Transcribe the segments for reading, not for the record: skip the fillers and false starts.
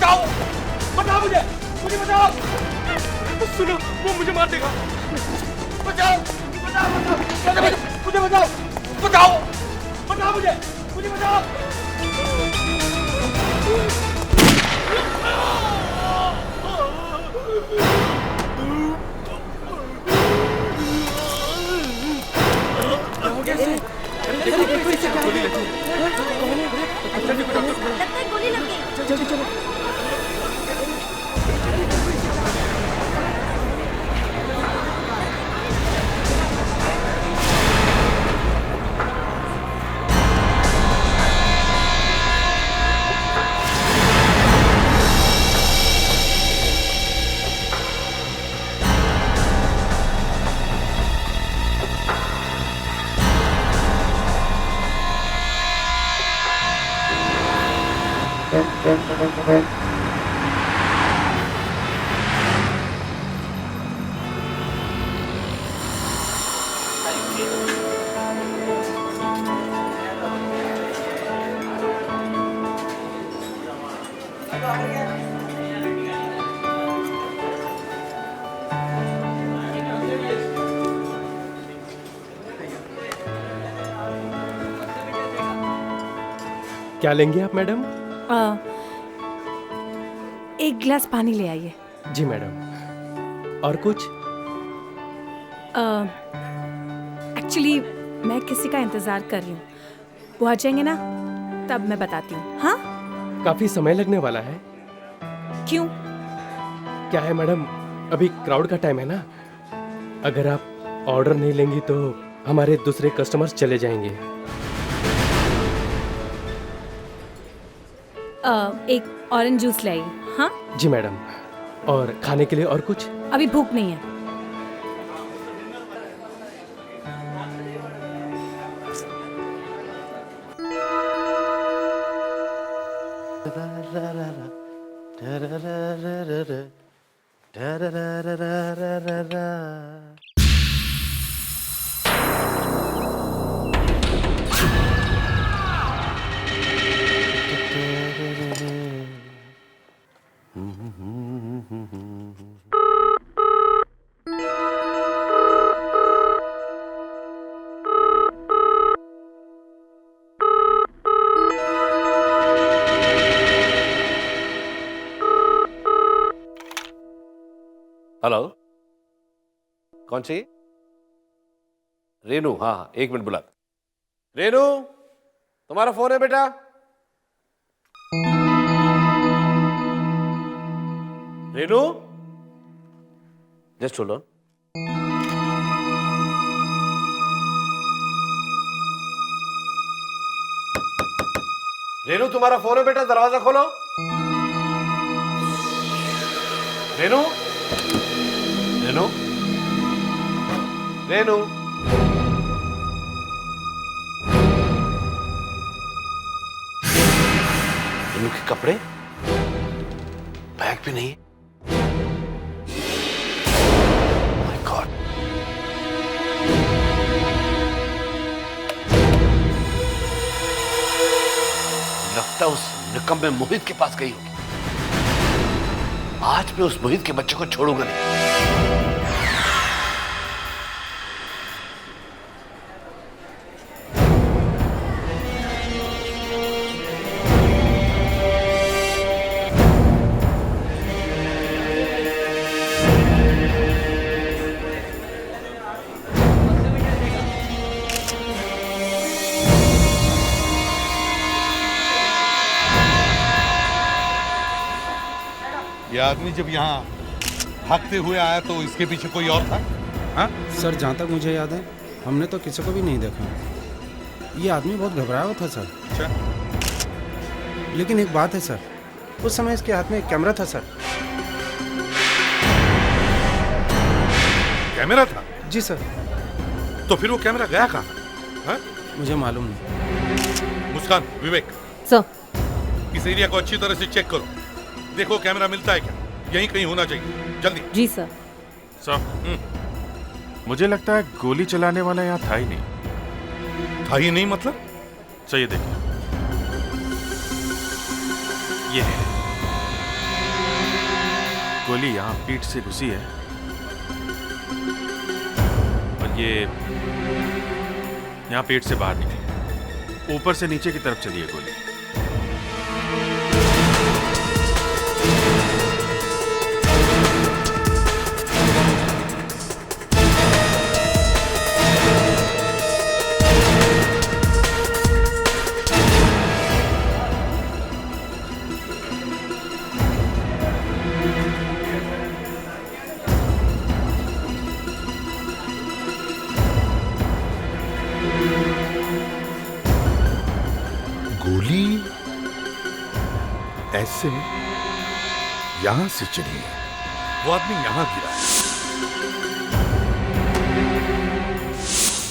बचाओ, बचाओ मुझे, मुझे बचाओ। सुनो, वो मुझे मार देगा। बचाओ, बचाओ, बचाओ, मुझे बचाओ, बचाओ, बचाओ मुझे, मुझे बचाओ। हो गया सर? गोली लगी। जल्दी को डॉक्टर। लगता है गोली लग गई। जल्दी चलो। क्या लेंगे आप मैडम? एक गिलास पानी ले आइए। जी मैडम। और कुछ? एक्चुअली मैं किसी का इंतजार कर रही हूँ, वो आ जाएंगे ना तब मैं बताती हूँ। हाँ, काफी समय लगने वाला है। क्यों? क्या है मैडम, अभी क्राउड का टाइम है ना, अगर आप ऑर्डर नहीं लेंगी तो हमारे दूसरे कस्टमर्स चले जाएंगे। एक ऑरेंज जूस ले आइए। हाँ जी मैडम। और खाने के लिए और कुछ? अभी भूख नहीं है। हेलो, कौन सी? रेनू? हाँ हाँ, एक मिनट बुला। रेनू, तुम्हारा फोन है बेटा? Renu, just hold on. Renu, तुम्हारा फोन है बेटा, दरवाजा खोलो। रेनू, रेनू, रेनू, रेनू के कपड़े, बैग भी नहीं। माय गॉड, लगता है उस निकम्मे मोहित के पास गई होगी। आज मैं उस मोहित के बच्चे को छोड़ूंगा नहीं। ये आदमी जब यहाँ भागते हुए आया तो इसके पीछे कोई और था? हाँ? सर, जहाँ तक मुझे याद है हमने तो किसी को भी नहीं देखा। ये आदमी बहुत घबराया हुआ था सर। अच्छा। लेकिन एक बात है सर, उस समय इसके हाथ में एक कैमरा था सर। कैमरा था? जी सर। तो फिर वो कैमरा गया कहाँ? हाँ? मुझे मालूम नहीं। मुस्कान, विवेक, सर, इस एरिया को अच्छी तरह से चेक करो। देखो कैमरा मिलता है क्या, यहीं कहीं होना चाहिए, जल्दी। जी सर। सर, मुझे लगता है गोली चलाने वाला यहाँ था ही नहीं। था ही नहीं मतलब? सर ये देखिए, ये है। गोली यहाँ पीठ से घुसी है और ये यहाँ पेट से बाहर निकली, ऊपर से नीचे की तरफ चली है गोली। गोली ऐसे यहां से चली है, वो आदमी यहां गिरा है,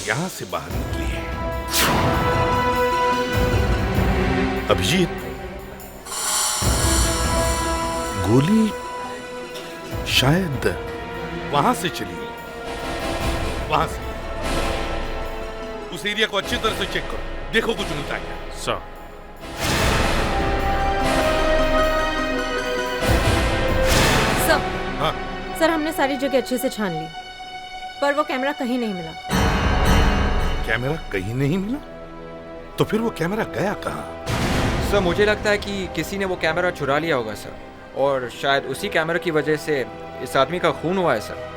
यहां से बाहर निकली है। अभिजीत, गोली शायद वहां से चली है, वहां से। उस एरिया को अच्छी तरह से चेक करो, देखो कुछ मिलता है क्या। सर, हाँ, सर हमने सारी जगह अच्छे से छान ली, पर वो कैमरा कहीं नहीं मिला। कैमरा कहीं नहीं मिला? तो फिर वो कैमरा गया कहाँ? सर मुझे लगता है कि किसी ने वो कैमरा चुरा लिया होगा सर, और शायद उसी कैमरा की वजह से इस आदमी का खून हुआ है सर।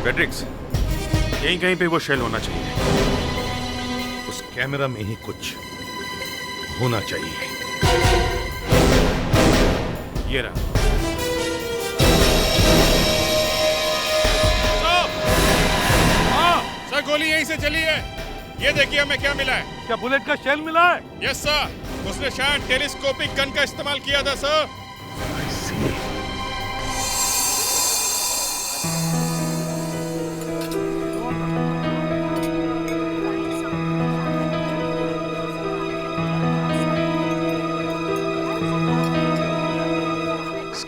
फ्रेडरिक्स, यहीं कहीं पे वो शेल होना चाहिए। उस कैमरा में ही कुछ होना चाहिए। ये रहा। हाँ सर, गोली यहीं से चली है। ये देखिए हमें क्या मिला है। क्या बुलेट का शेल मिला है? यस सर, उसने शायद टेलीस्कोपिक गन का इस्तेमाल किया था सर।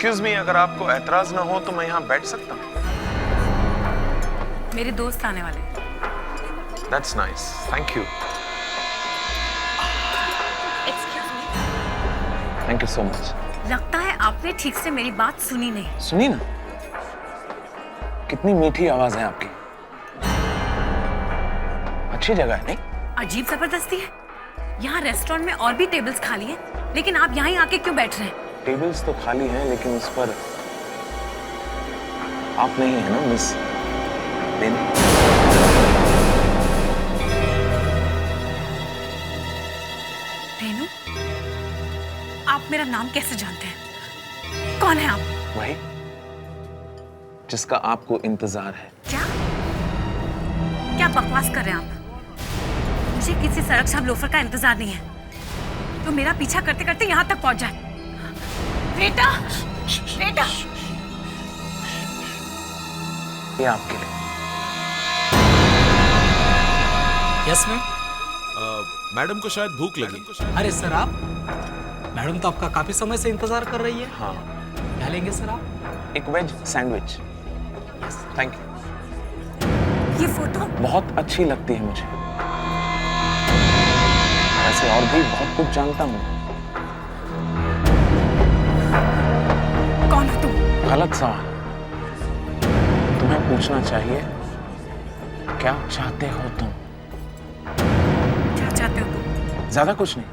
एक्सक्यूज मी, अगर आपको एतराज ना हो तो मैं यहाँ बैठ सकता हूँ? मेरे दोस्त आने वाले। That's nice, thank you. Thank you so much. लगता है आपने ठीक से मेरी बात सुनी नहीं। सुनी ना, कितनी मीठी आवाज है आपकी। अच्छी जगह है नहीं? अजीब जबरदस्ती है। यहाँ रेस्टोरेंट में और भी टेबल्स खाली हैं, लेकिन आप यहाँ ही आके क्यों बैठ रहे हैं? टेबल्स तो खाली हैं, लेकिन उस पर आप नहीं है ना मिस रेनू? रेनू, आप मेरा नाम कैसे जानते हैं? कौन है आप? वही जिसका आपको इंतजार है। क्या क्या बकवास कर रहे हैं आप? मुझे किसी सड़क छाप लोफर का इंतजार नहीं है तो मेरा पीछा करते करते यहाँ तक पहुंच जाए। बेटा, बेटा, ये आपके लिए। Yes ma'am. मैडम को शायद भूख लगी। अरे सर, आप मैडम तो आपका काफी समय से इंतजार कर रही है। हाँ, क्या लेंगे सर आप? एक वेज सैंडविच। Thank you. ये फोटो बहुत अच्छी लगती है मुझे। ऐसे और भी बहुत कुछ जानता हूँ। कौन हो तुम? गलत सवाल। तुम्हें पूछना चाहिए, क्या चाहते हो तुम? क्या चाहते हो तुम? ज्यादा कुछ नहीं,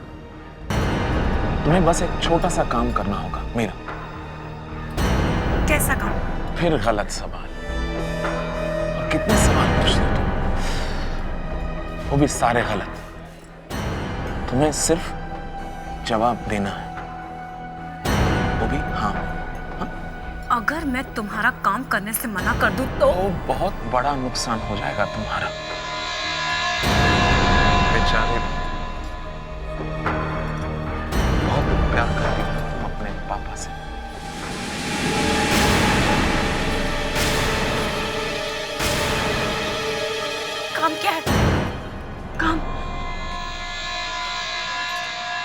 तुम्हें बस एक छोटा सा काम करना होगा मेरा। कैसा काम? फिर गलत सवाल। और कितने सवाल पूछते हो तुम? वो भी सारे गलत। तुम्हें सिर्फ जवाब देना है, वो भी हाँ। अगर मैं तुम्हारा काम करने से मना कर दूं तो? बहुत बड़ा नुकसान हो जाएगा तुम्हारा। बेचारे, बहुत प्यार करती हो तुम अपने पापा से। काम क्या है? काम?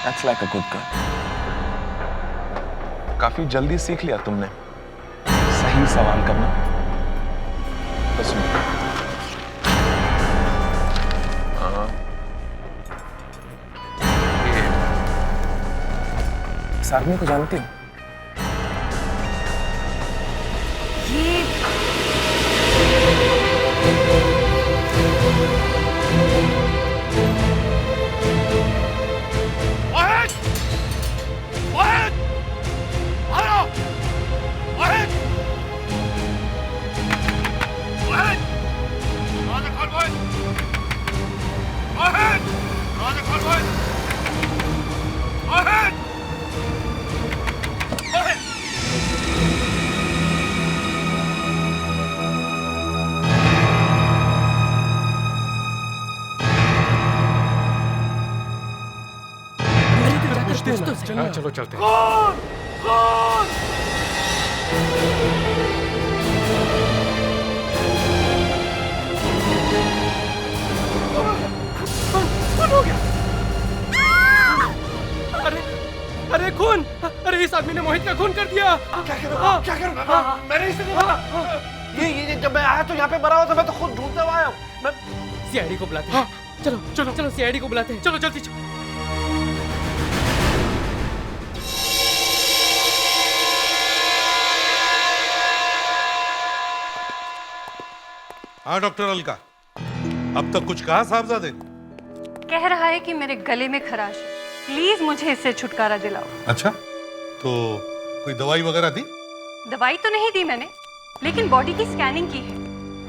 That's like a good girl. काफी जल्दी सीख लिया तुमने सही सवाल करना। तो सुनो, ये इस आदमी को जानती हो? चलो चलते हैं। खून हो गया। अरे खून! अरे इस आदमी ने मोहित का खून कर दिया। क्या करूं? क्या करूं? मैंने इसे ये जब मैं आया तो यहाँ पे मरा हुआ था, मैं तो खुद ढूंढता हुआ आया हूँ। मैं सीआईडी को बुलाते हैं। चलो चलो चलो सीआईडी को बुलाते हैं। चलो जल्दी चलो। हाँ डॉक्टर अलका, अब तक कुछ कहा साहबजादे? कह रहा है कि मेरे गले में खराश है, प्लीज मुझे इससे छुटकारा दिलाओ। अच्छा, तो कोई दवाई वगैरह दी? दवाई तो नहीं दी मैंने, लेकिन बॉडी की स्कैनिंग की है।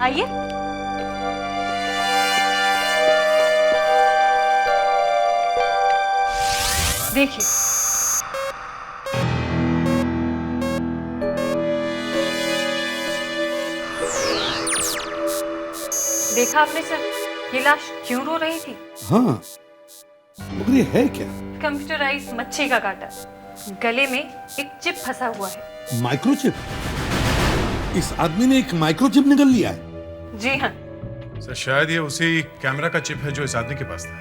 आइए। देखिए, देखा आपने सर, ये लाश क्यों रो रही थी? हाँ, मगर ये है क्या? कंप्यूटराइज मच्छी का काटा, गले में एक चिप फंसा हुआ है। माइक्रोचिप? इस आदमी ने एक माइक्रोचिप निकल लिया है? जी हाँ सर, शायद ये उसी कैमरा का चिप है जो इस आदमी के पास था।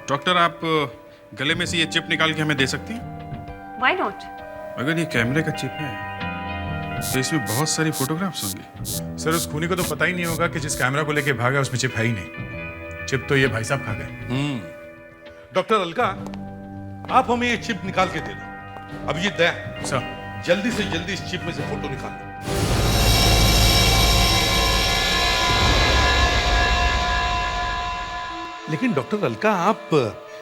डॉक्टर, आप गले में से ये चिप निकाल के हमें दे सकती हैं? Why not? अगर ये कैमरे का चिप है तो इसमें बहुत सारी फोटोग्राफ्स होंगी। सर, उस खूनी को तो पता ही नहीं होगा कि जिस कैमरा को लेके भागा उसमें चिप है ही नहीं। चिप तो ये भाई साहब खा गए। डॉक्टर अलका, आप हमें ये चिप निकाल के दे दो। अब ये दया सर, जल्दी से जल्दी इस चिप में से फोटो निकाल दो। लेकिन डॉक्टर अलका, आप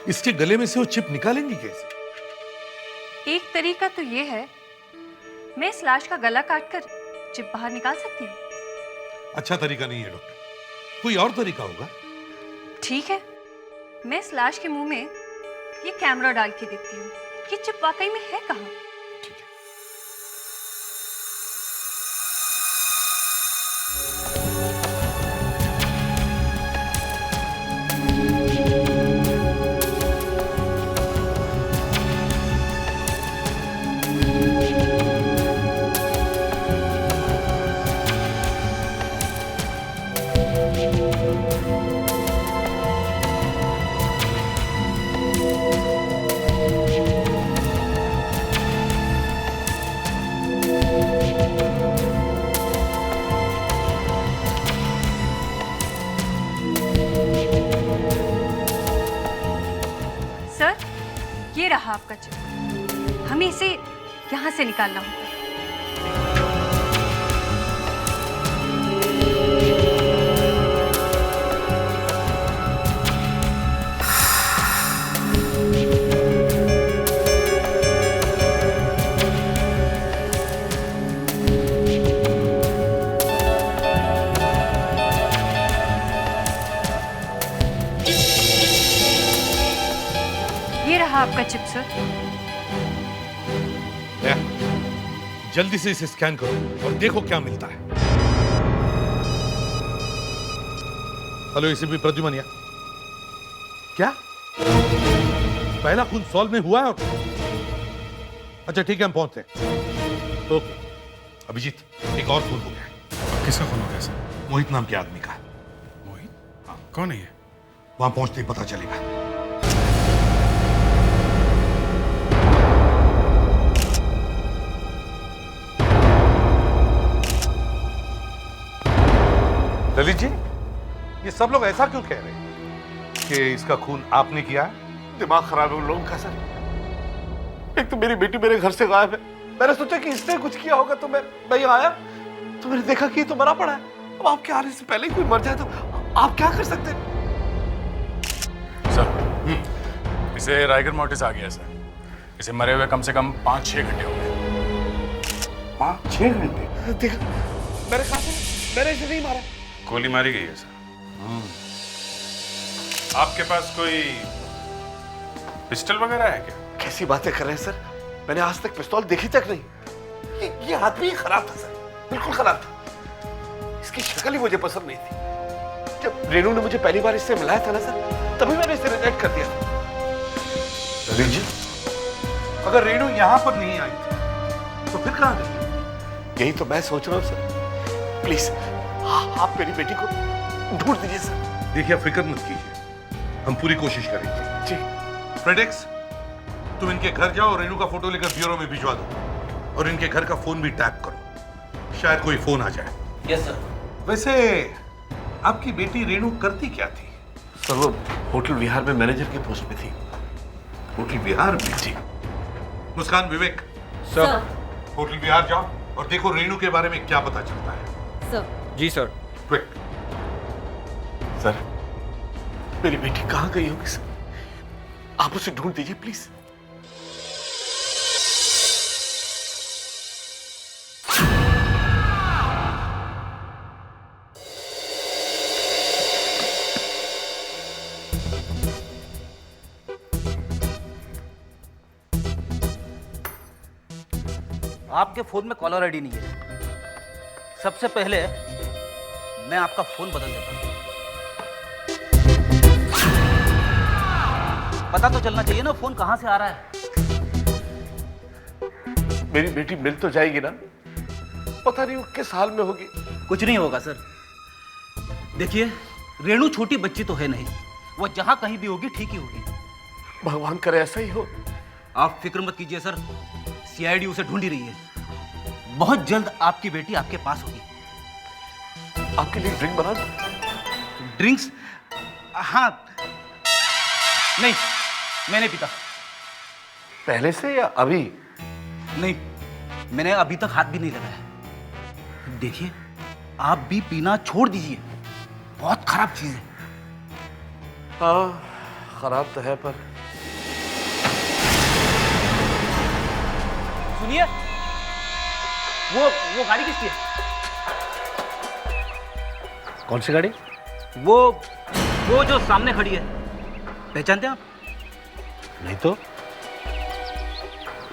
इसके गले में से वो चिप निकालेंगी कैसे? एक तरीका तो ये है, मैं इस लाश का गला काटकर चिप बाहर निकाल सकती हूँ। अच्छा तरीका नहीं है डॉक्टर, कोई और तरीका होगा। ठीक है, मैं इस लाश के मुंह में ये कैमरा डाल के देखती हूँ कि चिप वाकई में है कहाँ। ठीक है। सर, ये रहा आपका चिप, हमें इसे यहाँ से निकालना होगा। ये रहा आपका चिप सर। जल्दी से इसे स्कैन करो और देखो क्या मिलता है। हेलो एसीपी प्रद्युमन, क्या पहला खून सॉल्व में हुआ है? अच्छा ठीक है, हम पहुंचते हैं। ओके अभिजीत, एक और खून हो गया। किसका खून हो गया सर? मोहित नाम के आदमी का। मोहित? कौन है ये? वहां पहुंचते ही पता चलेगा। ललित जी, ये सब लोग ऐसा क्यों कह रहे हैं कि इसका खून आपने किया है? दिमाग खराब है उन लोगों का सर। एक तो मेरी बेटी मेरे घर से गायब है, मैंने सोचा कि इसने कुछ किया होगा तो मैं यहाँ आया तो मैंने देखा कि तो मरा पड़ा है। अब आपके आने से पहले ही कोई मर जाए तो आप क्या कर सकते हैं? सर, इसे राइगर मोटिस आ गया सर। इसे मरे हुए कम से कम 5-6 घंटे हो गए। 5-6 घंटे? देखा, मैंने कहा था, मैंने इसे नहीं मारा। गोली मारी गई है सर। आपके पास कोई पिस्टल वगैरह है क्या? कैसी बातें कर रहे हैं सर, मैंने आज तक पिस्तौल देखी तक नहीं। ये आदमी ही खराब था सर, बिल्कुल खराब था। इसकी शक्ल ही मुझे पसंद नहीं थी। जब रेनू ने मुझे पहली बार इससे मिलाया था ना सर, तभी मैंने इसे रिजेक्ट कर दिया था। ललित जी, अगर रेनू यहाँ पर नहीं आई थी तो फिर कहाँ गई? यही तो मैं सोच रहा हूँ सर। प्लीज आप मेरी बेटी को ढूंढ दीजिए सर। देखिए, आप फिक्र मत कीजिए, हम पूरी कोशिश करेंगे। जी। फ्रेडेक्स, तुम इनके घर जाओ और रेनू का फोटो लेकर ब्यूरो में भिजवा दो और इनके घर का फोन भी टैप करो, शायद कोई फोन आ जाए। Yes sir. वैसे आपकी बेटी रेनू करती क्या थी? सर वो होटल विहार में मैनेजर के पोस्ट पे थी। होटल विहार में? जी। मुस्कान, विवेक, सर। होटल विहार जाओ और देखो रेनू के बारे में क्या पता चलता है। सर। जी सर। क्विक। सर, मेरी बेटी कहाँ गई होगी सर? आप उसे ढूंढ दीजिए प्लीज। आपके फोन में कॉलर आईडी नहीं है। सबसे पहले मैं आपका फोन बदल देता हूं। पता तो चलना चाहिए ना फोन कहां से आ रहा है। मेरी बेटी मिल तो जाएगी ना? पता नहीं वो किस हाल में होगी। कुछ नहीं होगा सर। देखिए, रेणु छोटी बच्ची तो है नहीं, वो जहां कहीं भी होगी ठीक ही होगी। भगवान करे ऐसा ही हो। आप फिक्र मत कीजिए सर, सीआईडी उसे ढूंढ ही रही है। बहुत जल्द आपकी बेटी आपके पास होगी। आपके लिए ड्रिंक बना दूं? ड्रिंक्स? हाँ। नहीं, मैं नहीं पीता। पहले से या अभी? नहीं, मैंने अभी तक हाथ भी नहीं लगाया। देखिए, आप भी पीना छोड़ दीजिए, बहुत खराब चीज है। हाँ, खराब तो है पर। सुनिए, वो गाड़ी किसकी है? कौन सी गाड़ी? वो जो सामने खड़ी है, पहचानते हैं आप? नहीं तो,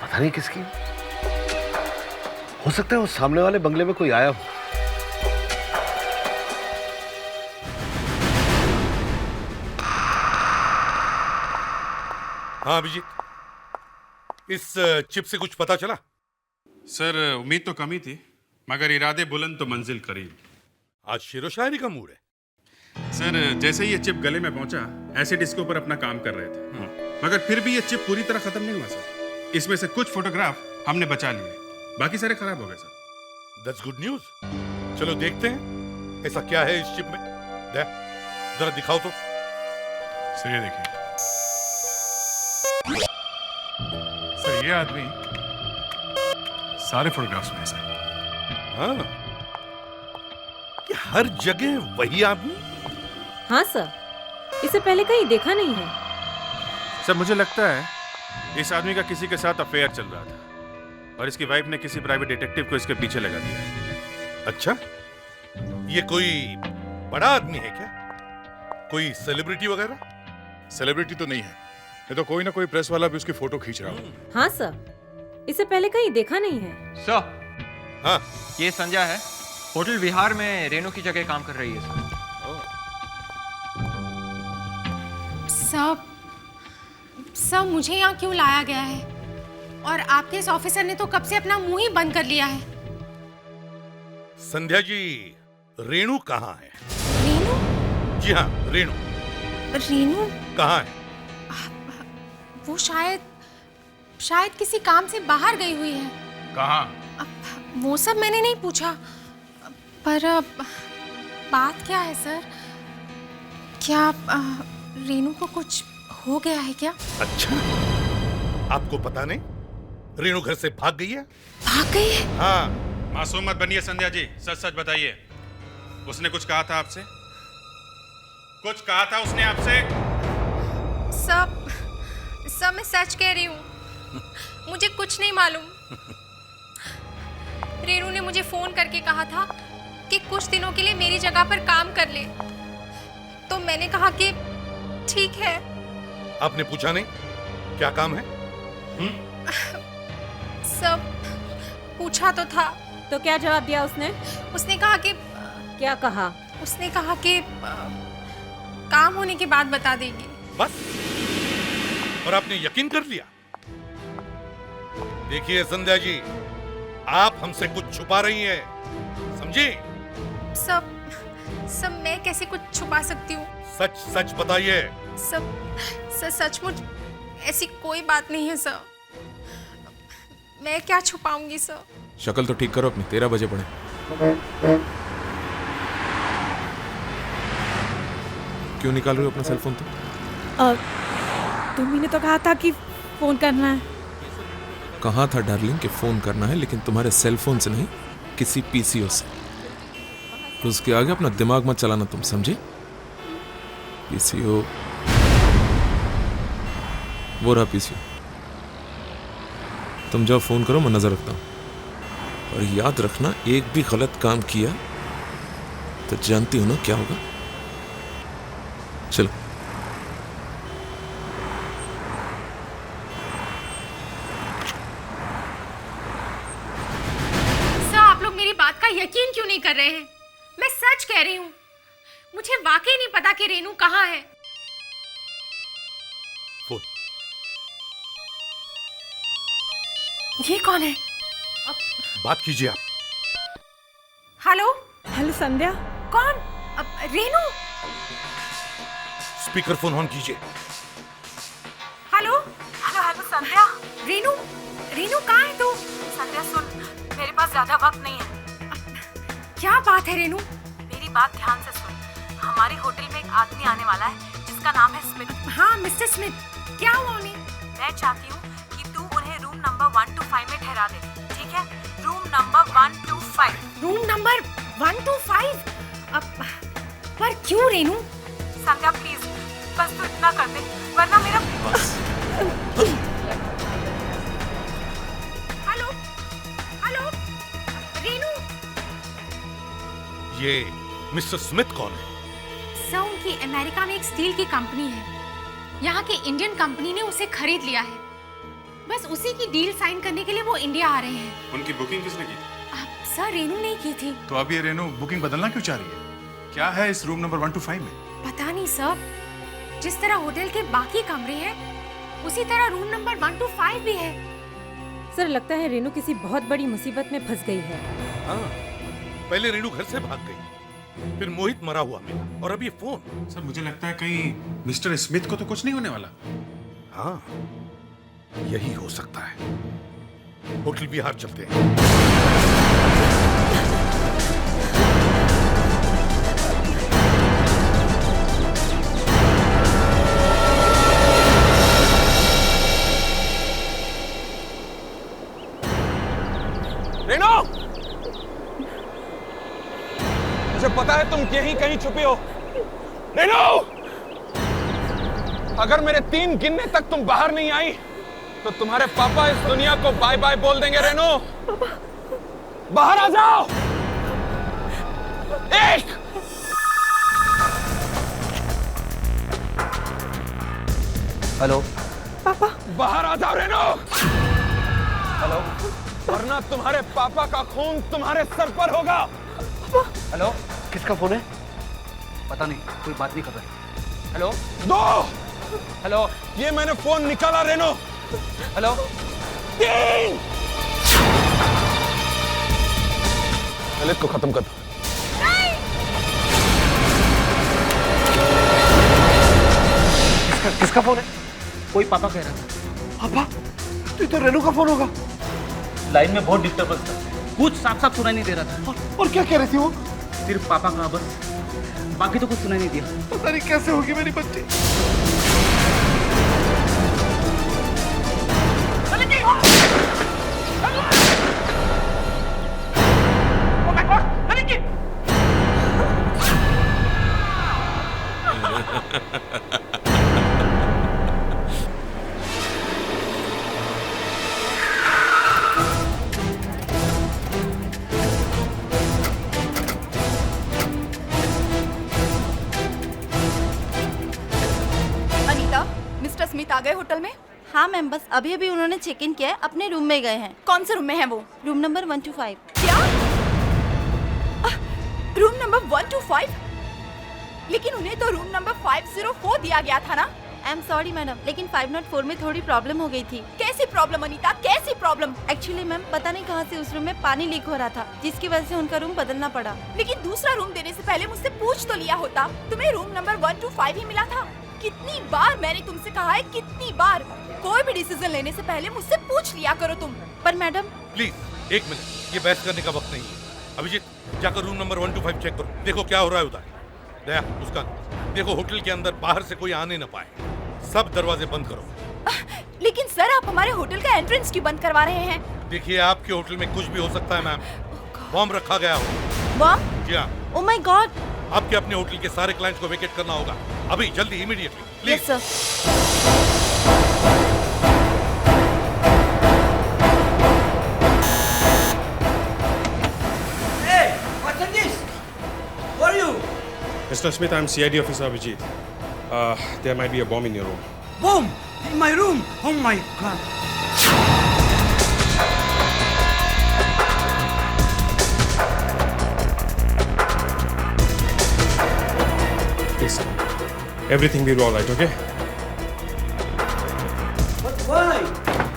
पता नहीं किसकी। हो सकता है वो सामने वाले बंगले में कोई आया हो। हाँ अभिजीत, इस चिप से कुछ पता चला? सर, उम्मीद तो कम ही थी, मगर इरादे बुलंद तो मंजिल करीब। आज शेरो शायरी का मूड है। सर, जैसे ही ये चिप गले में पहुंचा, एसिड इसके ऊपर अपना काम कर रहे थे। मगर फिर भी ये चिप पूरी तरह खत्म नहीं हुआ सर। इसमें से कुछ फोटोग्राफ हमने बचा लिए, बाकी सारे खराब हो गए सर। That's good news. चलो देखते हैं ऐसा क्या है इस चिप में। जरा दिखाओ तो। सर ये देखिए, सर ये आदमी सारे फोटोग्राफ्स में है सर। हाँ, ये हर जगह वही आदमी? हाँ सर, इसे पहले कहीं देखा नहीं है। सर, मुझे लगता है इस आदमी का किसी के साथ अफेयर चल रहा था और इसकी वाइफ ने किसी प्राइवेट डिटेक्टिव को इसके पीछे लगा दिया। अच्छा, ये कोई बड़ा आदमी है क्या? कोई सेलिब्रिटी वगैरह? सेलिब्रिटी तो नहीं है, ये तो कोई ना कोई प्रेस वाला भी उसकी फोटो खींच रहा हो। हाँ सर, इसे पहले कहीं देखा नहीं है। सर, हाँ, ये संध्या है, होटल विहार में रेणु की जगह काम कर रही है सर। सब मुझे यहाँ क्यों लाया गया है? और आपके इस ऑफिसर ने तो कब से अपना मुंह ही बंद कर लिया है। संध्या जी, रेणु कहाँ है? रेणु? जी हाँ, रेणु। रेणु कहाँ है? वो शायद किसी काम से बाहर गई हुई है। कहाँ? वो सब मैंने नहीं पूछा, पर बात क्या है सर? क्या रेनू को कुछ हो गया है क्या? अच्छा, आपको पता नहीं रेनू घर से भाग गई है? भाग गई है? हाँ। मासूम मत बनिए संध्या जी, सच सच बताइए, उसने कुछ कहा था आपसे? कुछ कहा था उसने आपसे? सब मैं सच कह रही हूँ, मुझे कुछ नहीं मालूम। रेनू ने मुझे फोन करके कहा था कि कुछ दिनों के लिए मेरी जगह पर काम कर ले, तो मैंने कहा कि ठीक है। आपने पूछा नहीं क्या काम है? सब पूछा तो था। तो क्या जवाब दिया उसने? उसने कहा कि क्या कहा? उसने कहा कि काम होने के बाद बता देगी। बस? और आपने यकीन कर लिया? देखिए संध्या जी, आप हमसे कुछ छुपा रही हैं, समझी? सब मैं कैसे कुछ छुपा सकती हूँ? सच सच बताइए। सचमुच ऐसी कोई बात नहीं है सर, मैं क्या छुपाऊंगी सर। शक्ल तो ठीक करो अपनी, 13 बजे पड़े। क्यों निकाल रहे हो अपना सेल फोन? तुम्ही ने तो कहा था कि फोन करना है। कहा था डार्लिंग कि फोन करना है, लेकिन तुम्हारे सेल फोन से नहीं, किसी पीसीओ से। तो उसके आगे अपना दिमाग मत चलाना तुम, समझे? पीसीओ, वो रहा पीसीओ। तुम जाओ फोन करो, मैं नजर रखता हूं। और याद रखना, एक भी गलत काम किया तो जानती हो ना क्या होगा। चलो। सर, आप लोग मेरी बात का यकीन क्यों नहीं कर रहे हैं? मैं सच कह रही हूँ, मुझे वाकई नहीं पता कि रेनू कहाँ है। फोन। ये कौन है? बात कीजिए आप। हेलो? हेलो संध्या। कौन? रेनू? स्पीकर फोन ऑन कीजिए। हेलो? हेलो संध्या। रेनू? रेनू कहाँ है तू? संध्या सुन, मेरे पास ज्यादा वक्त नहीं है। क्या बात है रेनू? मेरी बात ध्यान से सुन। हमारे होटल में एक आदमी आने वाला है जिसका नाम है स्मिथ। हाँ, मिस्टर स्मिथ। क्या हुआ उन्हें? मैं चाहती हूँ कि तू उन्हें रूम नंबर 125 में ठहरा दे, ठीक है? Room number 125। Room number 125? पर क्यों रेनू? संध्या प्लीज, बस तू इतना कर दे, वरना मेरा हेलो? हेलो? रेनू? ये मिस्टर स्मिथ कौन है? सर, उनकी अमेरिका में एक स्टील की कंपनी है। यहाँ के इंडियन कंपनी ने उसे खरीद लिया है। बस उसी की डील साइन करने के लिए वो इंडिया आ रहे हैं। उनकी बुकिंग किसने की? सर, रेनू ने की थी। तो अब ये रेनू बुकिंग बदलना क्यों चाह रही है? क्या है इस रूम नंबर 125 में? पता नहीं सर, जिस तरह होटल के बाकी कमरे हैं, उसी तरह रूम नंबर 125 भी है। सर, लगता है रेनू किसी बहुत बड़ी मुसीबत में फंस गई है। हाँ, पहले रेनू घर से भाग गई, फिर मोहित मरा हुआ मिला, और अब ये फोन। सर मुझे लगता है कहीं मिस्टर स्मिथ को तो कुछ नहीं होने वाला। हाँ, यही हो सकता है। होटल बिहार चलते हैं। रेनू, मुझे पता है तुम यहीं कहीं छुपी हो। रेनू, अगर मेरे 3 गिनने तक तुम बाहर नहीं आई तो तुम्हारे पापा इस दुनिया को बाय बाय बोल देंगे। रेनू, बाहर आ जाओ। 1 हेलो पापा, बाहर आ जाओ रेनू। हेलो, वरना तुम्हारे पापा का खून तुम्हारे सर पर होगा। हेलो, किसका फोन है? पता नहीं, कोई बात नहीं कर रहा। हेलो 2। हेलो, ये मैंने फोन निकाला रेनू। हेलो 3। ललित को खत्म कर दो। किसका फोन है? कोई पापा कह रहा था। पापा? तो ये तो रेनू का फोन होगा। लाइन में बहुत डिस्टर्बेंस था, कुछ साफ साफ सुनाई नहीं दे रहा था। और क्या कह रही थी वो? सिर्फ पापा का बस बाकी तो कुछ सुनाई नहीं दिया। पता नहीं कैसे होगी मेरी बच्ची। अनीता, मिस्टर स्मिथ आ गए होटल में? हाँ मैम, बस अभी अभी उन्होंने चेक इन किया है, अपने रूम में गए हैं। कौन से रूम में है वो? Room number 125। क्या? Room number 125? लेकिन उन्हें तो रूम नंबर 504 दिया गया था ना? आई एम सॉरी मैडम, लेकिन 504 में थोड़ी प्रॉब्लम हो गई थी। कैसी प्रॉब्लम अनीता, कैसी प्रॉब्लम? एक्चुअली मैम, पता नहीं कहाँ से उस रूम में पानी लीक हो रहा था, जिसकी वजह से उनका रूम बदलना पड़ा। लेकिन दूसरा रूम देने से पहले मुझसे पूछ तो लिया होता। तुम्हें रूम नंबर 125 ही मिला था। कितनी बार मैंने तुमसे कहा है, कितनी बार? कोई भी डिसीजन लेने से पहले मुझसे पूछ लिया करो तुम। पर मैडम प्लीज एक मिनट, ये बहस करने का वक्त नहीं है। अभिजीत, जाकर रूम नंबर 125 चेक करो, देखो क्या हो रहा है उधर। दया, उसका देखो होटल के अंदर बाहर से कोई आने न पाए, सब दरवाजे बंद करो। लेकिन सर, आप हमारे होटल का एंट्रेंस क्यों बंद करवा रहे हैं? देखिए, आपके होटल में कुछ भी हो सकता है मैम। बॉम्ब रखा गया हो। बॉम्ब? जी हाँ। Oh my God. आपके अपने होटल के सारे क्लाइंट्स को वेकेट करना होगा अभी, जल्दी, immediately. Yes sir. Mr. Smith, I'm CID officer Abhijit. There might be a bomb in your room. Bomb in my room. Oh my God. Please, everything will be all right, okay? But why?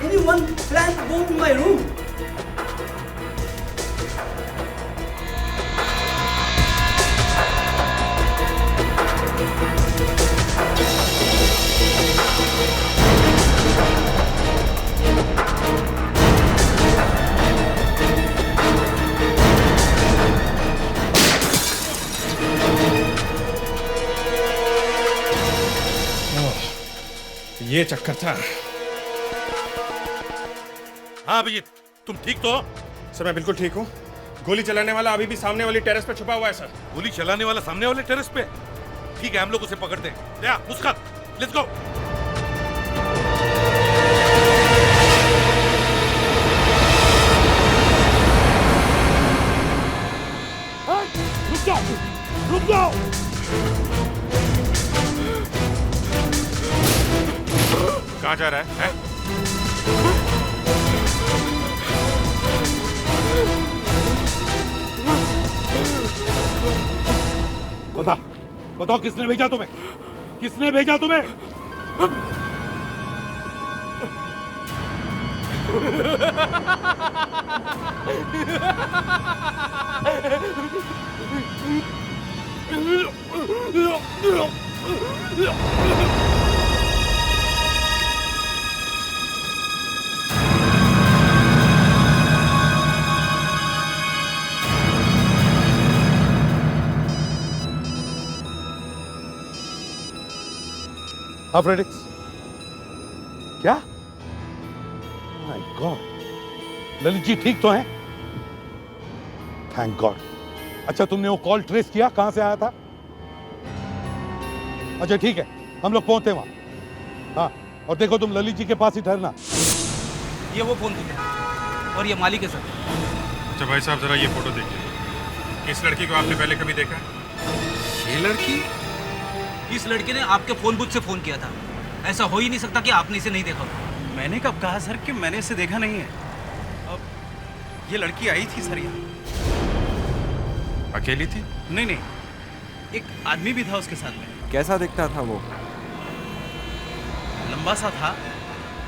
Anyone plant bomb in my room? ये चक्कर था। हाँ अभिजीत, तुम ठीक तो हो? Sir, मैं बिल्कुल ठीक हूँ। गोली चलाने वाला अभी भी सामने वाली टेरेस पे छुपा हुआ है सर। गोली चलाने वाला सामने वाले टेरेस पे? ठीक है, हम लोग उसे पकड़ते हैं। दया, मुस्कान, लेट्स गो। रुक जाओ, रुक जाओ। कहाँ जा रहा है? बताओ किसने भेजा तुम्हें? किसने भेजा तुम्हें? फ्रेडिक्स, क्या? माय गॉड, ललित जी ठीक तो हैं? Thank God. अच्छा, तुमने वो कॉल ट्रेस किया, कहां से आया था? अच्छा ठीक है, हम लोग पहुंचते वहां। हाँ, और देखो तुम ललित जी के पास ही ठहरना। ये वो फोन किया और ये मालिक है सर। अच्छा भाई साहब, जरा ये फोटो देखिए। इस लड़की को आपने पहले कभी देखा है? ये लड़की? इस लड़के ने आपके फोन बुथ से फोन किया था। ऐसा हो ही नहीं सकता कि आपने इसे नहीं देखा। मैंने कब कहा सर कि मैंने इसे देखा नहीं है? अब ये लड़की आई थी सर यहाँ। अकेली थी? नहीं नहीं, एक आदमी भी था उसके साथ में। कैसा दिखता था वो? लंबा सा था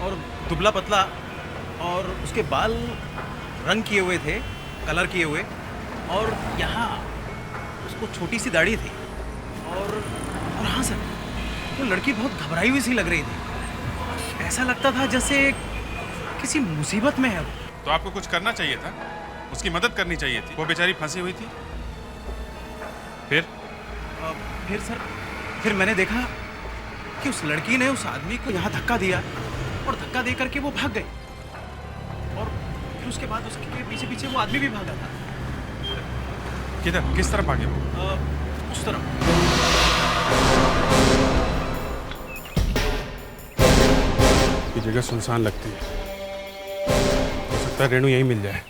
और दुबला पतला, और उसके बाल रंग किए हुए थे, कलर किए हुए, और यहाँ उसको छोटी सी दाढ़ी थी। और हाँ सर, वो लड़की बहुत घबराई हुई सी लग रही थी। ऐसा लगता था जैसे किसी मुसीबत में है। तो आपको कुछ करना चाहिए था, उसकी मदद करनी चाहिए थी। वो बेचारी फंसी हुई थी। फिर फिर मैंने देखा कि उस लड़की ने उस आदमी को यहाँ धक्का दिया और धक्का दे करके वो भाग गई और फिर उसके बाद उसके पीछे पीछे वो आदमी भी भागा था। किधर, किस तरफ भागे वो? उस तरफ। ये जगह सुनसान लगती है, हो सकता है रेणु यहीं मिल जाए।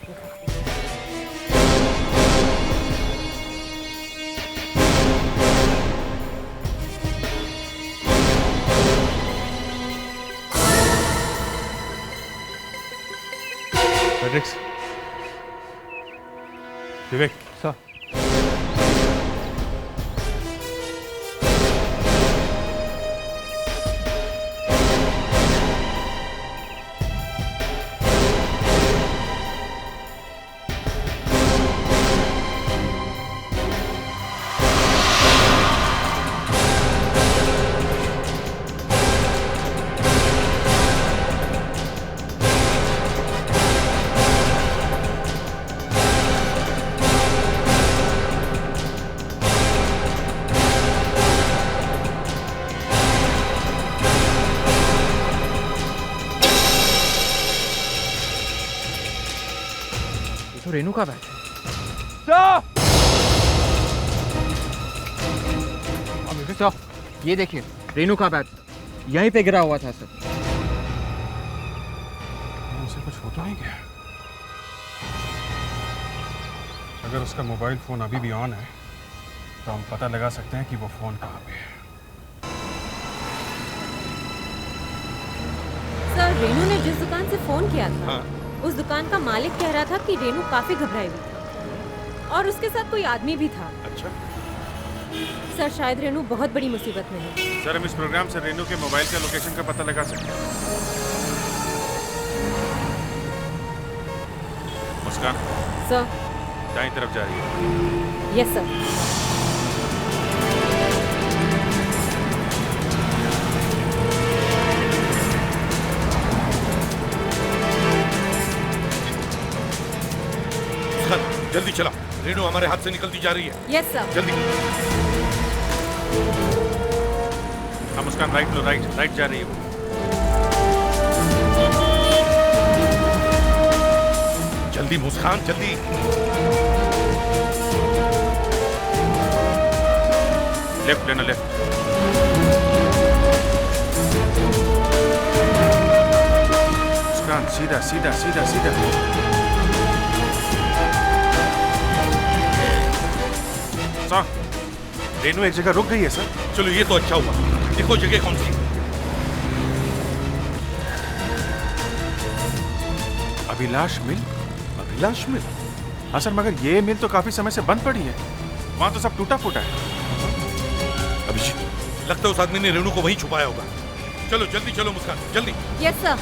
विवेक सर, तो रेणु का बैग है। सर, ये देखिए रेणु का बैग यहीं पे गिरा हुआ था सर। उसे कुछ हो तो नहीं गया? अगर उसका मोबाइल फोन अभी भी ऑन है तो हम पता लगा सकते हैं कि वो फोन कहाँ पे है। सर, रेणु ने जिस दुकान से फोन किया था, उस दुकान का मालिक कह रहा था कि रेणु काफी घबराई हुई थी और उसके साथ कोई आदमी भी था। अच्छा सर, शायद रेणु बहुत बड़ी मुसीबत में है। सर, हम इस प्रोग्राम से रेणु के मोबाइल का लोकेशन का पता लगा सकते हैं। मुस्कान सर, दाईं तरफ जा रही है। Yes sir. जल्दी चला, रेणु हमारे हाथ से निकलती जा रही है। Yes sir. जल्दी। हम मुस्कान राइट लो, राइट जा रही है वो। जल्दी मुस्कान, जल्दी। लेफ्ट लेना, लेफ्ट। मुस्कान सीधा सीधा सीधा सीधा। सर, रेणु एक जगह रुक गई है सर। चलो, ये तो अच्छा हुआ। देखो जगह कौन सी। अभिलाष मिल। अभिलाष मिल? हाँ सर, मगर ये मिल तो काफी समय से बंद पड़ी है। वहां तो सब टूटा फूटा है। अभिजीत, लगता है उस आदमी ने रेणु को वहीं छुपाया होगा। चलो जल्दी चलो मुस्कान, जल्दी। Yes sir.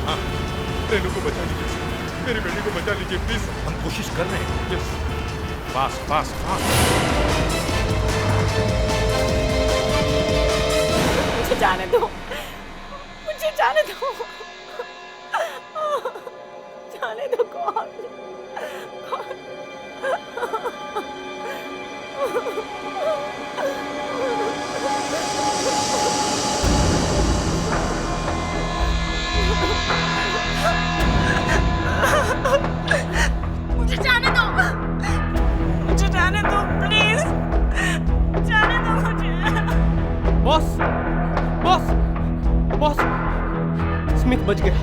हाँ, रेणु को बचा लीजिए, मेरी बेटी को बचा लीजिए प्लीज। हम कोशिश कर रहे हैं। Yes, fast fast fast. मुझे जाने दो, मुझे जाने दो, जाने दो। कौन? मुझे जाने दो, मुझे जाने दो प्लीज, जाने दो मुझे। बॉस, बॉस, बॉस, स्मिथ बच गया।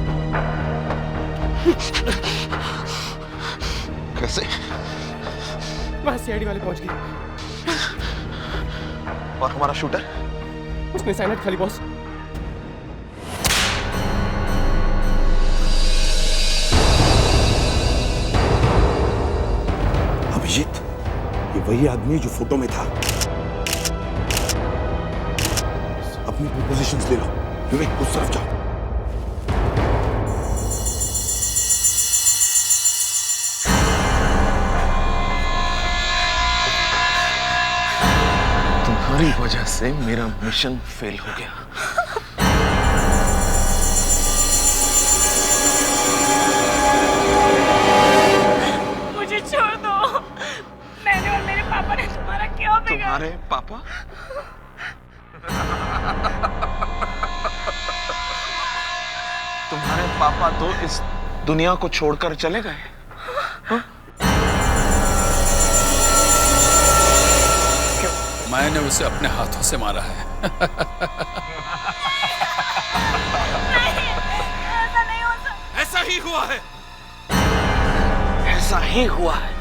कैसे? वहां सीआईडी वाले पहुंच गए। और हमारा शूटर? उसने साइलेंट खाली बॉस। अभिजीत, ये वही आदमी है जो फोटो में था। अपनी पोजीशंस ले लो। विवेक, उस तरफ जाओ। तुम्हारी वजह से मेरा मिशन फेल हो गया। मुझे छोड़ दो, तुम्हारे पापा? तुम्हारे पापा तो इस दुनिया को छोड़कर चले गए। मैंने उसे अपने हाथों से मारा है। ऐसा ही हुआ है। ऐसा ही हुआ है।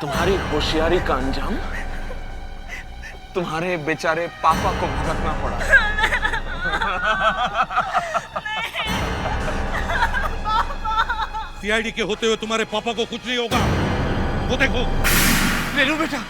तुम्हारी होशियारी का अंजाम तुम्हारे बेचारे पापा को भुगतना पड़ा। सीआईडी के होते हुए तुम्हारे पापा को कुछ नहीं होगा। वो देखो। रेनू बेटा।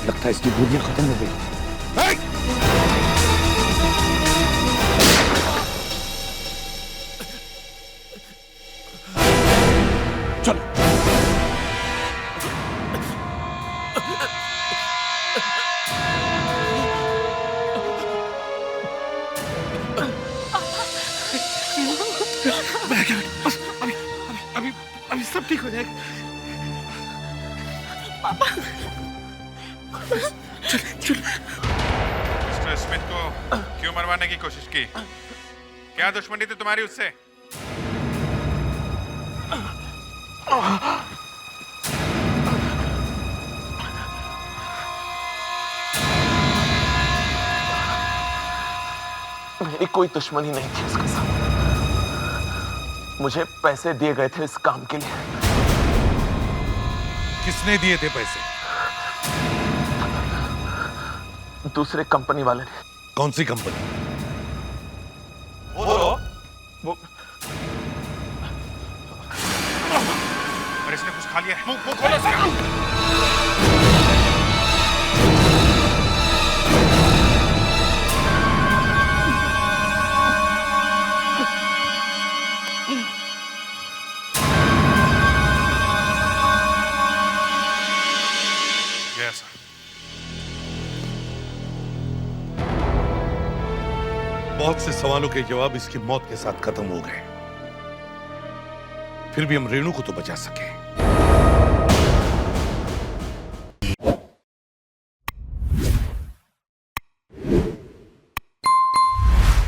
लगता है इसकी गोलियां खत्म हो गई। चलो। बस अभी सब ठीक हो जाएगा। पापा। मिस्टर स्मिथ को क्यों मरवाने की कोशिश की? क्या दुश्मनी थी तुम्हारी उससे? मेरी कोई दुश्मनी नहीं थी उसके साथ। मुझे पैसे दिए गए थे इस काम के लिए। किसने दिए थे पैसे? दूसरे कंपनी वाले ने। कौन सी कंपनी? वो और इसने कुछ खा लिया है। मुंह खोलो इसका। बहुत से सवालों के जवाब इसकी मौत के साथ खत्म हो गए। फिर भी हम रेणु को तो बचा सके।